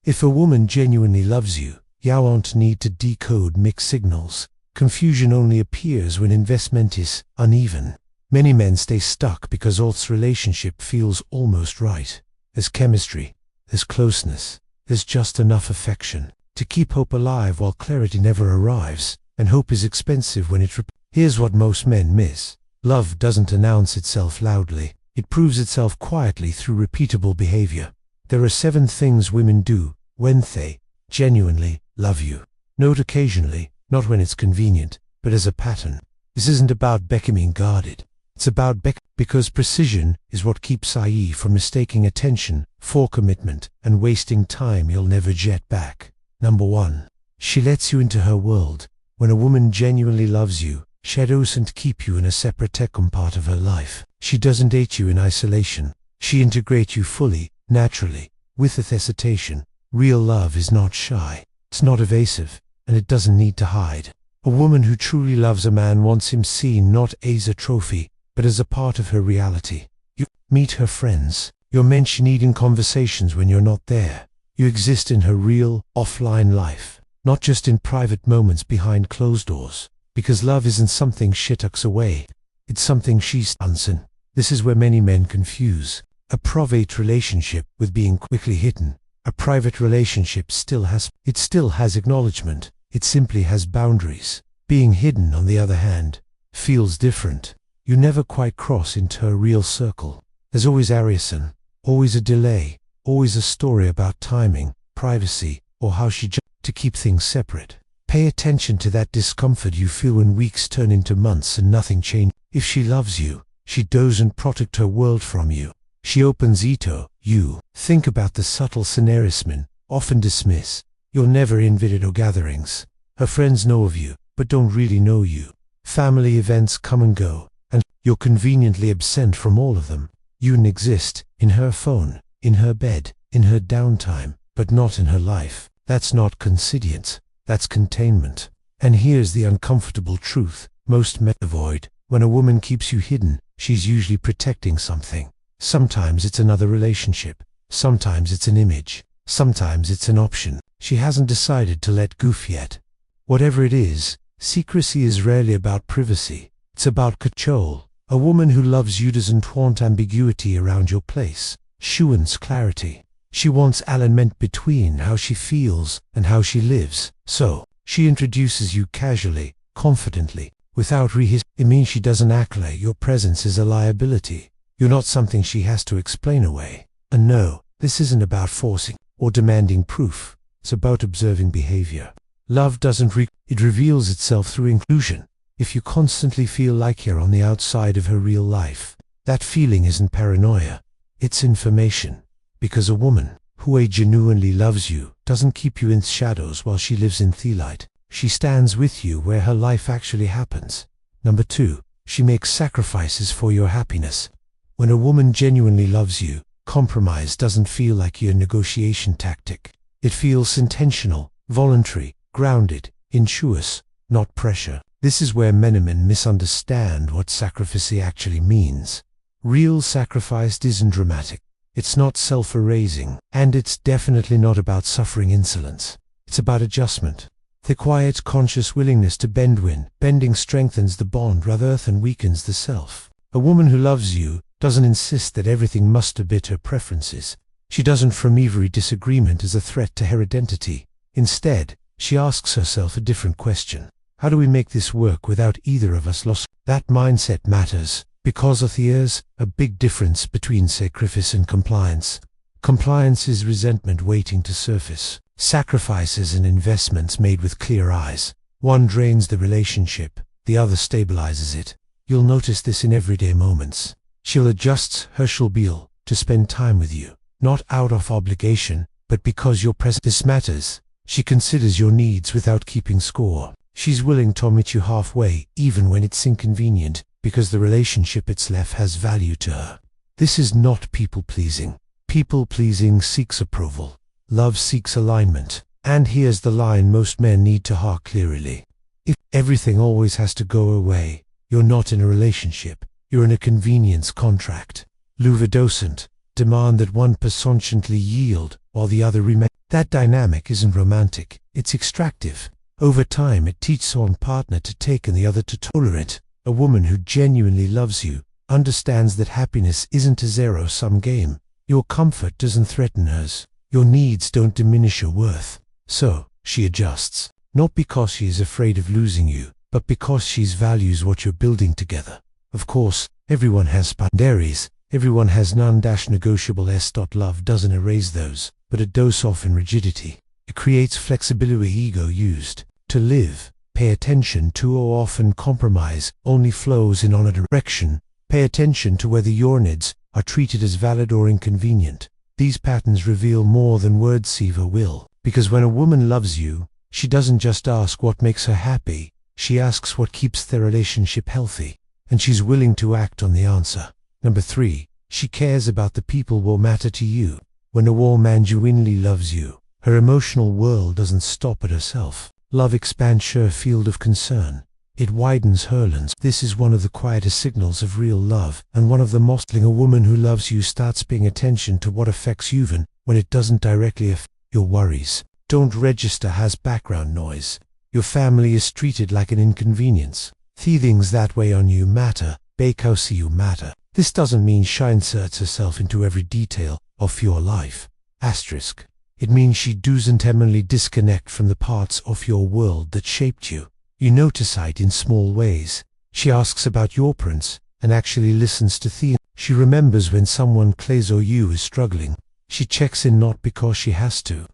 If a woman genuinely loves you, you won't need to decode mixed signals. Confusion only appears when investment is uneven. Many men stay stuck because Alt's relationship feels almost right. There's chemistry, there's closeness, there's just enough affection to keep hope alive while clarity never arrives, and hope is expensive when it Here's what most men miss. Love doesn't announce itself loudly. It proves itself quietly through repeatable behavior. There are 7 things women do when they genuinely love you. Note occasionally, not when it's convenient, but as a pattern. This isn't about becoming guarded. It's about because precision is what keeps IE from mistaking attention for commitment and wasting time you'll never get back. Number 1. She lets you into her world. When a woman genuinely loves you, she doesn't keep you in a separate part of her life. She doesn't date you in isolation. She integrates you fully, naturally, with hesitation. Real love is not shy. It's not evasive, and it doesn't need to hide. A woman who truly loves a man wants him seen not as a trophy, but as a part of her reality. You meet her friends. You're mentioned in conversations when you're not there. You exist in her real, offline life, not just in private moments behind closed doors. Because love isn't something she tucks away. It's something she stunts in. This is where many men confuse a private relationship with being quickly hidden. A private relationship still has acknowledgement. It simply has boundaries. Being hidden, on the other hand, feels different. You never quite cross into a real circle. There's always Arison, always a delay, always a story about timing, privacy, or how she to keep things separate. Pay attention to that discomfort you feel when weeks turn into months and nothing changes. If she loves you, she doesn't protect her world from you. She opens you. Think about the subtle scenarios men often dismiss. You're never invited or gatherings. Her friends know of you, but don't really know you. Family events come and go, and you're conveniently absent from all of them. You exist in her phone, in her bed, in her downtime, but not in her life. That's not consistency. That's containment. And here's the uncomfortable truth most men avoid. When a woman keeps you hidden, she's usually protecting something. Sometimes it's another relationship. Sometimes it's an image. Sometimes it's an option. She hasn't decided to let go yet. Whatever it is, secrecy is rarely about privacy. It's about control. A woman who loves you doesn't want ambiguity around your place. She wants clarity. She wants alignment between how she feels and how she lives. So, she introduces you casually, confidently, without It means she doesn't act like your presence is a liability. You're not something she has to explain away. And no, this isn't about forcing or demanding proof. It's about observing behavior. Love doesn't it reveals itself through inclusion. If you constantly feel like you're on the outside of her real life, that feeling isn't paranoia. It's information. Because a woman who genuinely loves you doesn't keep you in shadows while she lives in the light. She stands with you where her life actually happens. Number 2, she makes sacrifices for your happiness. When a woman genuinely loves you, compromise doesn't feel like your negotiation tactic. It feels intentional, voluntary, grounded, intuitive, not pressure. This is where many men misunderstand what sacrifice actually means. Real sacrifice isn't dramatic. It's not self-erasing, and it's definitely not about suffering insolence. It's about adjustment. The quiet, conscious willingness to bend when bending strengthens the bond rather than weakens the self. A woman who loves you doesn't insist that everything must obey her preferences. She doesn't frame every disagreement as a threat to her identity. Instead, she asks herself a different question. How do we make this work without either of us lost? That mindset matters. Because there's a big difference between sacrifice and compliance. Compliance is resentment waiting to surface. Sacrifices and investments made with clear eyes. One drains the relationship, the other stabilizes it. You'll notice this in everyday moments. She'll adjust her schedule to spend time with you, not out of obligation, but because your presence matters. She considers your needs without keeping score. She's willing to meet you halfway, even when it's inconvenient, because the relationship itself has value to her. This is not people-pleasing. People-pleasing seeks approval. Love seeks alignment. And here's the line most men need to hear clearly. If everything always has to go away, you're not in a relationship. You're in a convenience contract. Love doesn't demand that one person constantly yield while the other remains. That dynamic isn't romantic, it's extractive. Over time, it teaches one partner to take and the other to tolerate. A woman who genuinely loves you understands that happiness isn't a zero-sum game. Your comfort doesn't threaten hers. Your needs don't diminish your worth. So, she adjusts, not because she is afraid of losing you, but because she values what you're building together. Of course, everyone has boundaries, everyone has non-negotiables. Love doesn't erase those, but it does soften rigidity. It creates flexibility. Ego used to live, pay attention to, or often compromise, only flows in a direction. Pay attention to whether your needs are treated as valid or inconvenient. These patterns reveal more than words ever will. Because when a woman loves you, she doesn't just ask what makes her happy, she asks what keeps their relationship healthy. And she's willing to act on the answer. Number 3, she cares about the people who matter to you. When a woman genuinely loves you, her emotional world doesn't stop at herself. Love expands her field of concern. It widens her lens. This is one of the quietest signals of real love, and one of the most. A woman who loves you starts paying attention to what affects you even when it doesn't directly affect. Your worries don't register as background noise. Your family is treated like an inconvenience. The things that weigh on you matter, because you matter. This doesn't mean she inserts herself into every detail of your life. Asterisk. It means she doesn't eminently disconnect from the parts of your world that shaped you. You notice it in small ways. She asks about your parents and actually listens to things. She remembers when someone close or you is struggling. She checks in not because she has to,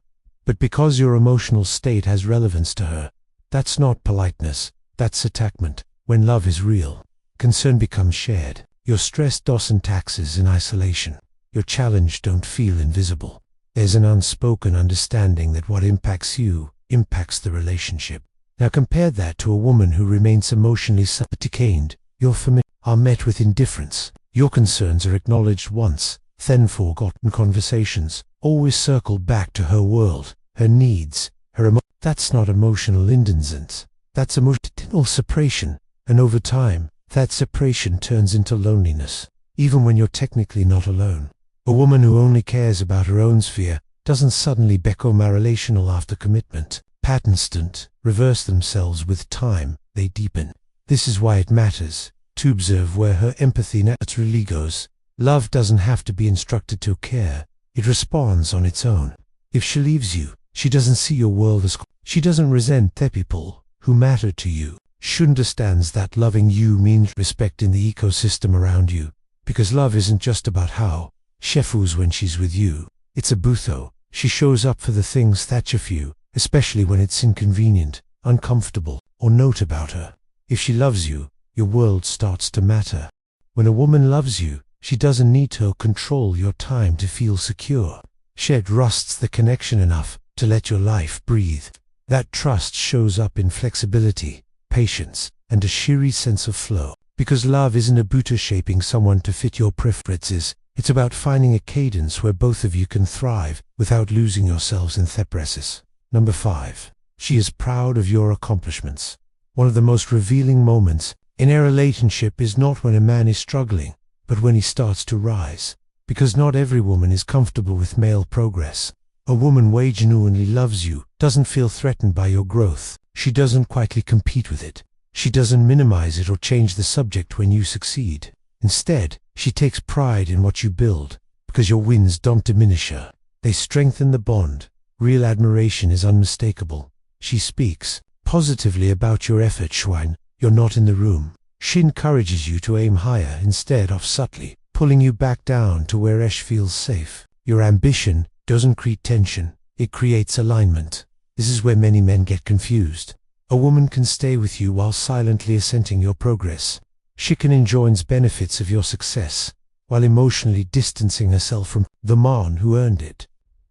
but because your emotional state has relevance to her. That's not politeness, that's attachment. When love is real, concern becomes shared. Your stress doesn't taxes in isolation. Your challenge don't feel invisible. There's an unspoken understanding that what impacts you impacts the relationship. Now compare that to a woman who remains emotionally decayed. Your families are met with indifference. Your concerns are acknowledged once, then forgotten. Conversations always circle back to her world, her needs, her That's not emotional indulgence. That's emotional separation. And over time, that separation turns into loneliness, even when you're technically not alone. A woman who only cares about her own sphere doesn't suddenly become relational after commitment. Patterns don't reverse themselves with time, they deepen. This is why it matters to observe where her empathy naturally goes. Love doesn't have to be instructed to care, it responds on its own. If she leaves you, she doesn't see your world as. She doesn't resent the people who matter to you. She understands that loving you means respecting the ecosystem around you. Because love isn't just about how she feels when she's with you. It's a butho. She shows up for the things that you feel, especially when it's inconvenient, uncomfortable, or note about her. If she loves you, your world starts to matter. When a woman loves you, she doesn't need to control your time to feel secure. She trusts the connection enough to let your life breathe. That trust shows up in flexibility, patience, and a sheer sense of flow. Because love isn't about shaping someone to fit your preferences, it's about finding a cadence where both of you can thrive without losing yourselves in the process. Number 5. She is proud of your accomplishments. One of the most revealing moments in a relationship is not when a man is struggling, but when he starts to rise. Because not every woman is comfortable with male progress. A woman who genuinely loves you doesn't feel threatened by your growth. She doesn't quietly compete with it. She doesn't minimize it or change the subject when you succeed. Instead, she takes pride in what you build, because your wins don't diminish her. They strengthen the bond. Real admiration is unmistakable. She speaks positively about your efforts when you're not in the room. She encourages you to aim higher instead of subtly pulling you back down to where Ash feels safe. Your ambition doesn't create tension, it creates alignment. This is where many men get confused. A woman can stay with you while silently assenting your progress. She can enjoy the benefits of your success, while emotionally distancing herself from the man who earned it.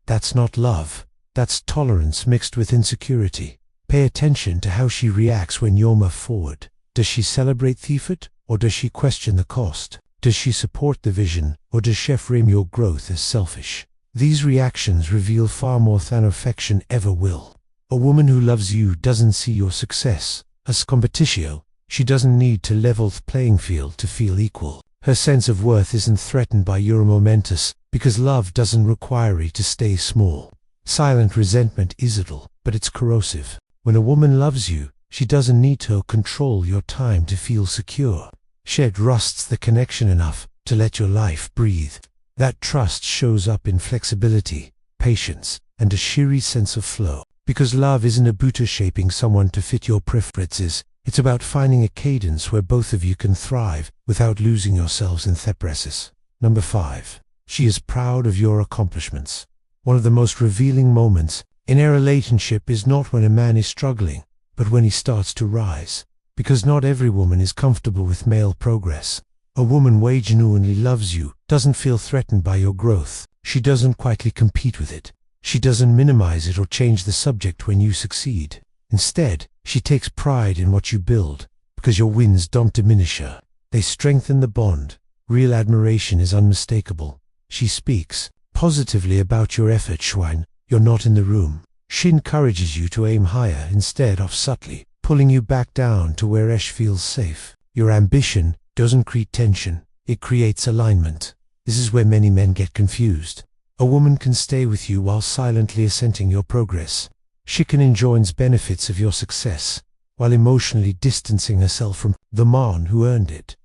That's not love, that's tolerance mixed with insecurity. Pay attention to how she reacts when you move forward. Does she celebrate the effort, or does she question the cost? Does she support the vision, or does she frame your growth as selfish? These reactions reveal far more than affection ever will. A woman who loves you doesn't see your success as competition. She doesn't need to level the playing field to feel equal. Her sense of worth isn't threatened by your momentous because love doesn't require you to stay small. Silent resentment is subtle, but it's corrosive. When a woman loves you, she doesn't need to control your time to feel secure. She trusts the connection enough to let your life breathe. That trust shows up in flexibility, patience, and a sheer sense of flow. Because love isn't about shaping someone to fit your preferences, it's about finding a cadence where both of you can thrive without losing yourselves in thepresis. Number 5. She is proud of your accomplishments. One of the most revealing moments in a relationship is not when a man is struggling, but when he starts to rise. Because not every woman is comfortable with male progress. A woman who genuinely loves you doesn't feel threatened by your growth. She doesn't quietly compete with it. She doesn't minimize it or change the subject when you succeed. Instead, she takes pride in what you build, because your wins don't diminish her. They strengthen the bond. Real admiration is unmistakable. She speaks positively about your efforts when you're not in the room. She encourages you to aim higher instead of subtly pulling you back down to where Ash feels safe. Your ambition doesn't create tension, it creates alignment. This is where many men get confused. A woman can stay with you while silently assenting your progress. She can enjoy the benefits of your success, while emotionally distancing herself from the man who earned it.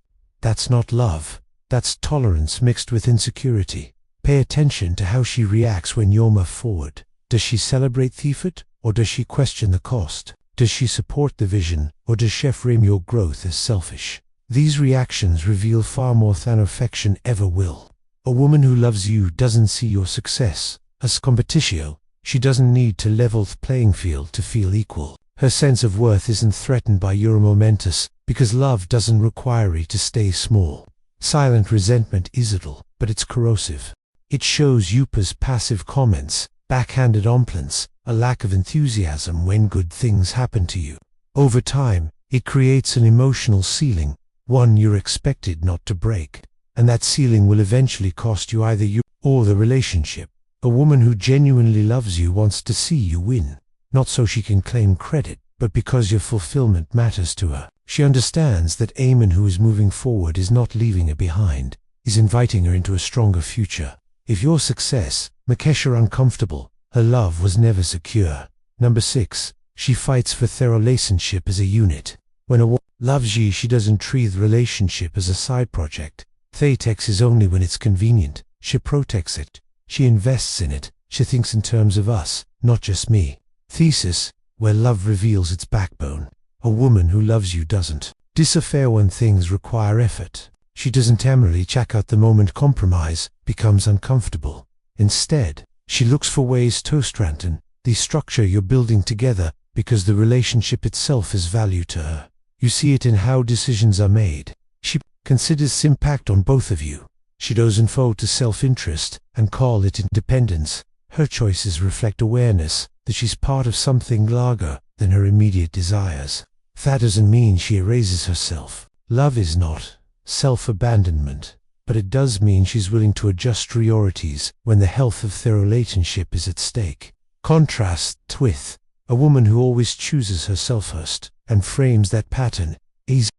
That's not love. That's tolerance mixed with insecurity. Pay attention to how she reacts when you move forward. Does she celebrate the effort, or does she question the cost? Does she support the vision, or does she frame your growth as selfish? These reactions reveal far more than affection ever will. A woman who loves you doesn't see your success as competition. She doesn't need to level the playing field to feel equal. Her sense of worth isn't threatened by your momentous, because love doesn't require you to stay small. Silent resentment is subtle, but it's corrosive. It shows up as passive comments, backhanded compliments, a lack of enthusiasm when good things happen to you. Over time, it creates an emotional ceiling, one you're expected not to break. And that ceiling will eventually cost you either you or the relationship. A woman who genuinely loves you wants to see you win, not so she can claim credit, but because your fulfillment matters to her. She understands that a man who is moving forward is not leaving her behind, is inviting her into a stronger future. If your success makes her uncomfortable, her love was never secure. Number 6. She fights for their relationship as a unit. When a woman loves you, she doesn't treat the relationship as a side project. Thetex is only when it's convenient. She protects it. She invests in it. She thinks in terms of us, not just me. Thesis, where love reveals its backbone. A woman who loves you doesn't disappear when things require effort. She doesn't aimlessly check out the moment compromise becomes uncomfortable. Instead, she looks for ways to strengthen the structure you're building together because the relationship itself is value to her. You see it in how decisions are made. She considers impact on both of you. She doesn't fall to self-interest and call it independence. Her choices reflect awareness that she's part of something larger than her immediate desires. That doesn't mean she erases herself. Love is not self-abandonment, but it does mean she's willing to adjust priorities when the health of their relationship is at stake. Contrast with a woman who always chooses herself first and frames that pattern easily.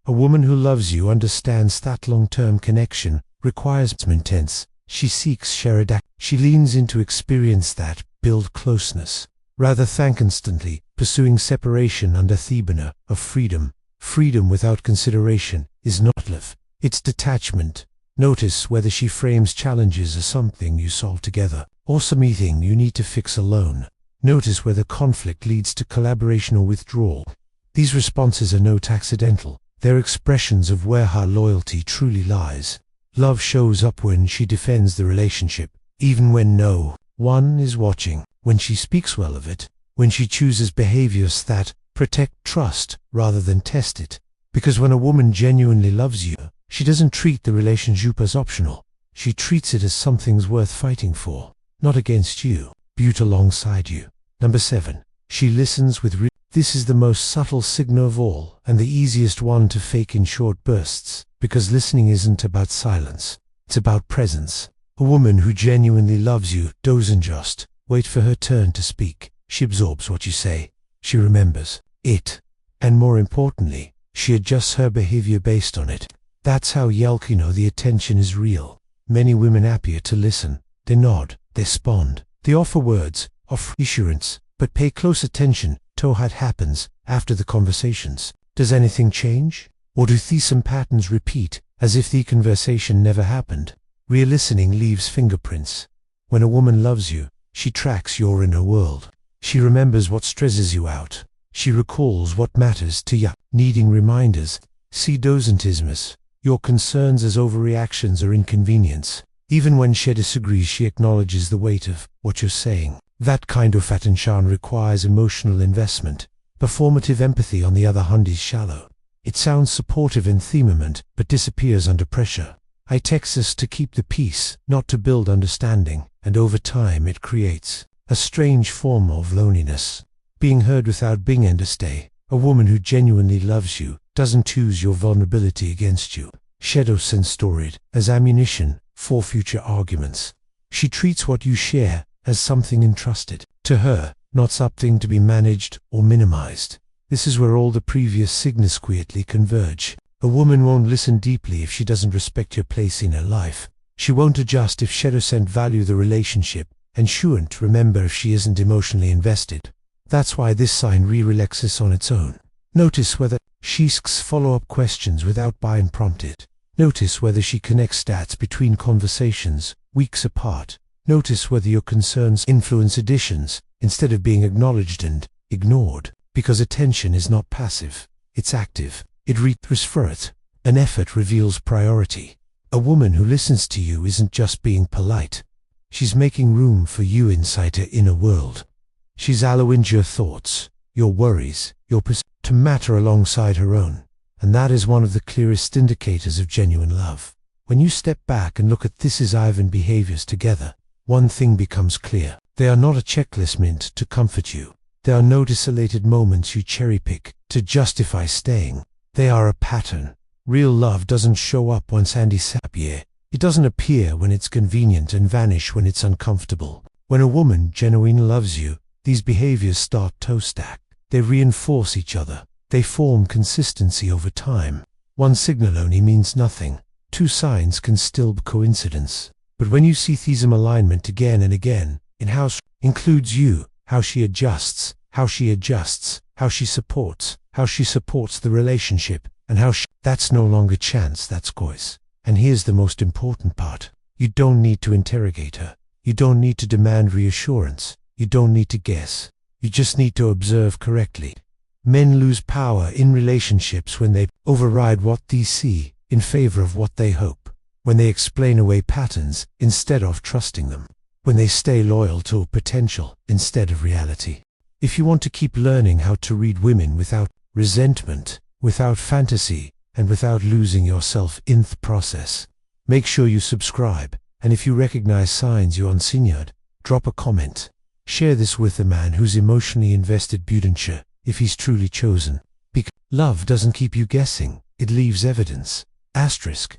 A woman who loves you understands that long-term connection requires intense. She seeks shared act. She leans into experience that build closeness, rather than constantly pursuing separation under the banner of freedom. Freedom without consideration is not love, it's detachment. Notice whether she frames challenges as something you solve together, or something you need to fix alone. Notice whether conflict leads to collaboration or withdrawal. These responses are not accidental. They're expressions of where her loyalty truly lies. Love shows up when she defends the relationship, even when no one is watching, when she speaks well of it, when she chooses behaviors that protect trust rather than test it. Because when a woman genuinely loves you, she doesn't treat the relationship as optional. She treats it as something's worth fighting for, not against you, but alongside you. Number 7. She listens with This is the most subtle signal of all, and the easiest one to fake in short bursts, because listening isn't about silence, it's about presence. A woman who genuinely loves you doesn't just wait for her turn to speak. She absorbs what you say. She remembers it. And more importantly, she adjusts her behavior based on it. That's how you know the attention is real. Many women appear to listen. They nod, they respond, they offer words of reassurance, but pay close attention to what happens after the conversations. Does anything change? Or do these patterns repeat, as if the conversation never happened? Real listening leaves fingerprints. When a woman loves you, she tracks your inner world. She remembers what stresses you out. She recalls what matters to you. Needing reminders, see doesn't your concerns as overreactions or inconvenience. Even when she disagrees, she acknowledges the weight of what you're saying. That kind of attention requires emotional investment. Performative empathy, on the other hand, is shallow. It sounds supportive in themament, but disappears under pressure. It takes us to keep the peace, not to build understanding, and over time it creates a strange form of loneliness. Being heard without being understood. A woman who genuinely loves you doesn't choose your vulnerability against you. Shadows and storage as ammunition for future arguments. She treats what you share as something entrusted to her, not something to be managed or minimized. This is where all the previous signals quietly converge. A woman won't listen deeply if she doesn't respect your place in her life. She won't adjust if she doesn't value the relationship, and she won't remember if she isn't emotionally invested. That's why this sign relaxes on its own. Notice whether she asks follow-up questions without being prompted. Notice whether she connects stats between conversations, weeks apart. Notice whether your concerns influence additions, instead of being acknowledged and ignored. Because attention is not passive, it's active. It reaches for it. An effort reveals priority. A woman who listens to you isn't just being polite. She's making room for you inside her inner world. She's allowing your thoughts, your worries, your perspective to matter alongside her own. And that is one of the clearest indicators of genuine love. When you step back and look at this Ivan behaviors together, one thing becomes clear. They are not a checklist meant to comfort you. They are no isolated moments you cherry-pick to justify staying. They are a pattern. Real love doesn't show up once Andy's happy. It doesn't appear when it's convenient and vanish when it's uncomfortable. When a woman genuinely loves you, these behaviors start to stack. They reinforce each other. They form consistency over time. One signal only means nothing. Two signs can still be coincidence. But when you see these alignment again and again, in how she includes you, how she adjusts, how she supports the relationship, and that's no longer chance, that's choice. And here's the most important part. You don't need to interrogate her. You don't need to demand reassurance. You don't need to guess. You just need to observe correctly. Men lose power in relationships when they override what they see in favor of what they hope. When they explain away patterns instead of trusting them. When they stay loyal to potential instead of reality. If you want to keep learning how to read women without resentment, without fantasy, and without losing yourself in the process, make sure you subscribe. And if you recognize signs you're unsigned, drop a comment. Share this with a man who's emotionally invested Budenshire, if he's truly chosen. Because love doesn't keep you guessing, it leaves evidence. Asterisk.